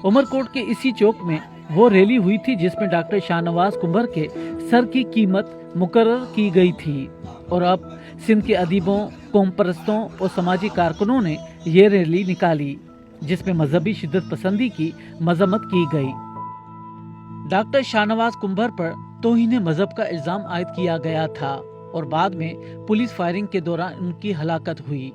उमरकोट के इसी चौक में वो रैली हुई थी जिसमें डॉक्टर शाहनवाज कुंभर के सर की कीमत मुकर्रर की गई थी और अब सिंध के अदीबों, कौम परस्तों और समाजी कारकुनों ने ये रैली निकाली जिसमें मजहबी शिद्दत पसंदी की मजम्मत की गई। डॉक्टर शाहनवाज कुंभर पर तौहीन मजहब का इल्जाम आयद किया गया था और बाद में पुलिस फायरिंग के दौरान उनकी हलाकत हुई।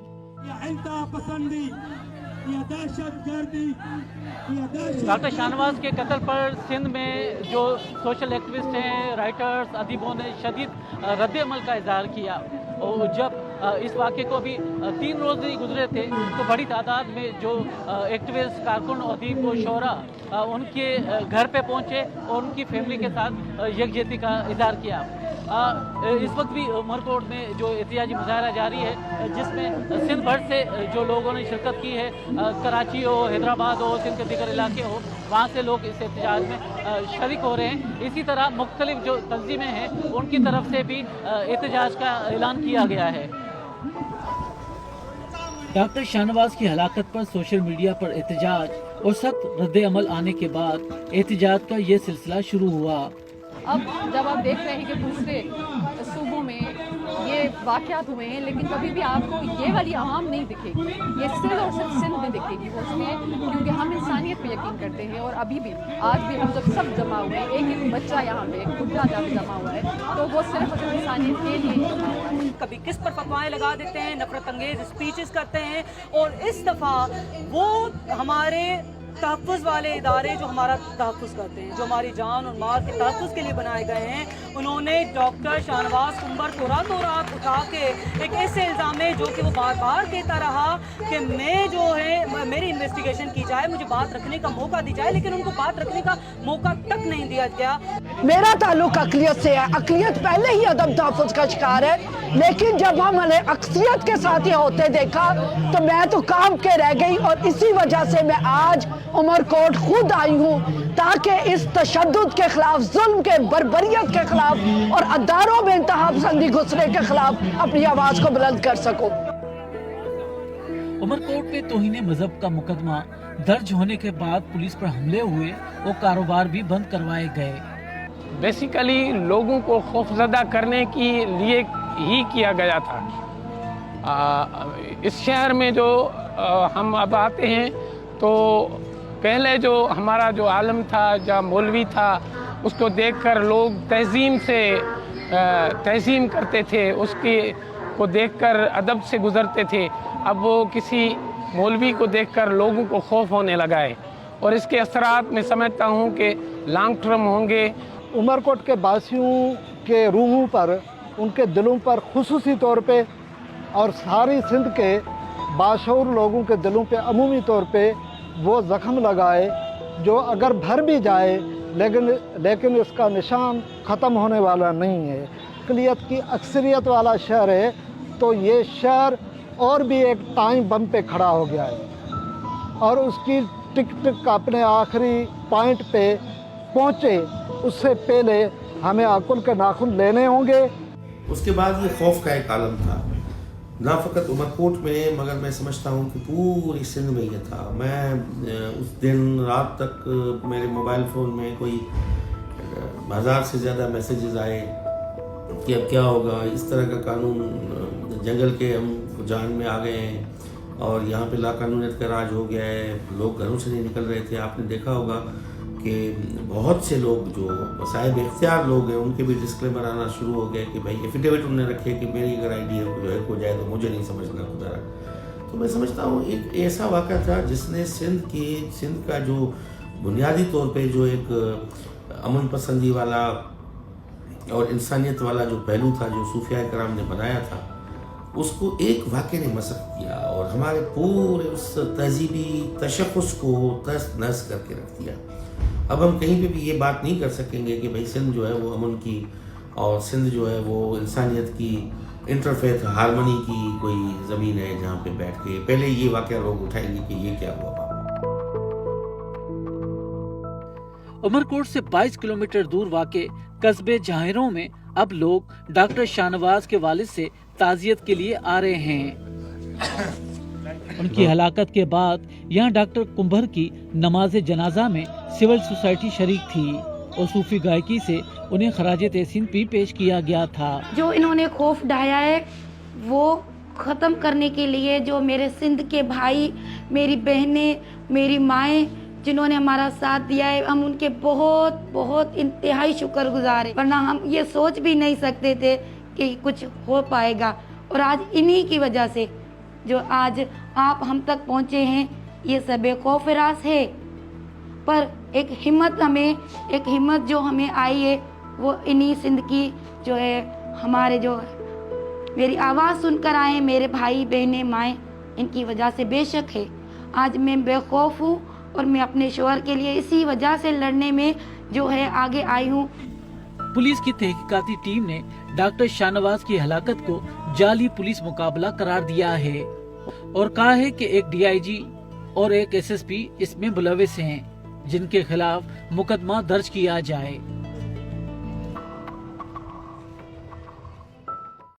डॉक्टर शाहनवाज के कत्ल पर सिंध में जो सोशल एक्टिविस्ट हैं, राइटर्स, अदीबों ने शदीद रद्द अमल का इजहार किया और जब इस वाक़े को भी 3 रोज़ नहीं गुजरे थे तो बड़ी तादाद में जो एक्टिविस्ट, कारकुन, अदीब और शोरा उनके घर पे पहुंचे और उनकी फैमिली के साथ यकजहती का इजहार किया। इस वक्त भी उमरकोट में जो एहतिजाजी मुजाहरा जारी है जिसमें सिंध भर से जो लोगों ने शिरकत की है, कराची हो, हैदराबाद हो, सिंध के दीगर इलाके हो, वहाँ से लोग इस एहतिजाज में शरीक हो रहे हैं। इसी तरह मुख्तलिफ जो तंजीमें हैं उनकी तरफ से भी एहतिजाज का ऐलान किया गया है। डॉक्टर शाहनवाज की हलाकत पर सोशल मीडिया पर एहतिजाज और सख्त रद्द अमल आने के बाद एहतिजाज का ये सिलसिला शुरू हुआ। अब जब आप देख रहे हैं कि दूसरे सूबों में ये वाक़यात हुए हैं लेकिन कभी भी आपको ये वाली आवाम नहीं दिखेगी, ये सिर्फ और सिर्फ सिंध में दिखेगी। वो इसलिए क्योंकि हम इंसानियत पे यकीन करते हैं और अभी भी आज भी हम जब सब जमा हुए हैं, एक एक बच्चा यहाँ पे एक बुढ़ा जमा हुआ है, तो वो सिर्फ और सिर्फ इंसानियत के लिए जमा हुआ है। कभी किस पर फतवाएं लगा देते हैं, नफरत अंगेज स्पीचेस करते हैं और इस दफ़ा वो हमारे तहफ़्फ़ुज़ वाले इदारे जो हमारा तहफ़्फ़ुज़ करते हैं, जो हमारी जान और माल के तहफ़्फ़ुज़ के लिए बनाए गए हैं, उन्होंने डॉक्टर शाहनवाज कुंभर को रातों रात उठा के एक ऐसे इल्ज़ाम में जो कि वो बार बार कहता रहा कि मैं जो है मेरी इन्वेस्टिगेशन की जाए, मुझे बात रखने का मौका दी जाए, लेकिन उनको बात रखने का मौका तक नहीं दिया गया। मेरा ताल्लुक अक़लियत से है, अक़लियत पहले ही अदम तहफ़्फ़ुज़ का शिकार है, लेकिन जब हमने अक्सरियत के साथ ये होते देखा तो मैं तो काम के रह गई और इसी वजह से मैं आज उमरकोट खुद आई हूँ ताकि इस तशद्दुद के खिलाफ, जुल्म के, बर्बरियत के खिलाफ और अदारों में इंतहा पसंदी घुसने के खिलाफ अपनी आवाज को बुलंद कर सकूं। उमरकोट में तौहीन मजहब का मुकदमा दर्ज होने के बाद पुलिस पर हमले हुए और कारोबार भी बंद करवाए गए। बेसिकली लोगों को खौफजदा करने के लिए ही किया गया था। इस शहर में जो हम अब आते हैं तो पहले जो हमारा जो आलम था, जो मौलवी था, उसको देखकर लोग तहज़ीम करते थे, उसके को देखकर अदब से गुज़रते थे। अब वो किसी मौलवी को देखकर लोगों को खौफ होने लगा है और इसके असरात मैं समझता हूँ कि लॉन्ग टर्म होंगे। उमरकोट के बासियों के रूहों पर, उनके दिलों पर खुसूसी तौर पे और सारी सिंध के बाशऊर लोगों के दिलों पे अमूमी तौर पे वो ज़ख्म लगाए जो अगर भर भी जाए लेकिन इसका निशान ख़त्म होने वाला नहीं है। अक़लियत की अक्सरियत वाला शहर है तो ये शहर और भी एक टाइम बम पे खड़ा हो गया है और उसकी टिक अपने आखिरी पॉइंट पे पहुँचे उससे पहले हमें अकुल के नाखून लेने होंगे। उसके बाद ये खौफ का एक आलम था, ना फ़कत उमरकोट में मगर मैं समझता हूँ कि पूरी सिंध में ये था। मैं उस दिन रात तक मेरे मोबाइल फ़ोन में कोई 1000 से ज़्यादा मैसेजेस आए कि अब क्या होगा, इस तरह का कानून जंगल के हम जान में आ गए हैं और यहाँ पे लाकानूनियत का राज हो गया है, लोग घरों से नहीं निकल रहे थे। आपने देखा होगा कि बहुत से लोग जो साहिब इख्तियार लोग हैं उनके भी डिस्क्लेमर आना शुरू हो गए कि भाई एफिडेविट उन्होंने रखे कि मेरी अगर आईडी जो है हो जाए तो मुझे नहीं समझना खुदा। तो मैं समझता हूँ एक ऐसा वाक़ा था जिसने सिंध का जो बुनियादी तौर पे जो एक अमन पसंदी वाला और इंसानियत वाला जो पहलू था जो सूफिया कराम ने बनाया था, उसको एक वाक़े ने मसख किया और हमारे पूरे उस तहजीबी तशख़्ख़ुस को तहस नहस करके रख दिया। अब हम कहीं पे भी ये बात नहीं कर सकेंगे कि भाई सिंध जो है वो अमन की और सिंध जो है वो इंसानियत की, इंटरफेथ हारमनी की कोई ज़मीन है जहाँ पे बैठ के पहले ये वाक़या लोग उठाएंगे कि ये क्या हुआ। उमरकोट से 22 किलोमीटर दूर वाक़े कस्बे जहांगीरों में अब लोग डॉक्टर शाहनवाज के वालिद से ताज़ियत के लिए आ रहे हैं। उनकी हलाकत के बाद यहाँ डॉक्टर कुंभर की नमाज जनाजा में सिविल सोसाइटी शरीक थी और सूफी गायकी से उन्हें खराजे तहसीन भी पेश किया गया था। जो इन्होंने खौफ ढाया है वो ख़त्म करने के लिए जो मेरे सिंध के भाई, मेरी बहनें, मेरी माएँ जिन्होंने हमारा साथ दिया है, हम उनके बहुत बहुत इंतहाई शुक्रगुजार हैं। वरना हम ये सोच भी नहीं सकते थे कि कुछ हो पाएगा। और आज इन्हीं की वजह से जो आज आप हम तक पहुँचे हैं, ये सब खौफ रास है। पर एक हिम्मत जो हमें आई है वो इन्हीं सिंध की जो है, हमारे जो मेरी आवाज़ सुनकर आए मेरे भाई बहनें माएँ, इनकी वजह से बेशक है आज मैं बेखौफ हूँ और मैं अपने शोहर के लिए इसी वजह से लड़ने में जो है आगे आई हूँ। पुलिस की तहकीकाती टीम ने डॉक्टर शाहनवाज की हलाकत को जाली पुलिस मुकाबला करार दिया है और कहा है कि एक डीआईजी और एक एसएसपी इसमें मुलविस हैं, जिनके खिलाफ मुकदमा दर्ज किया जाए।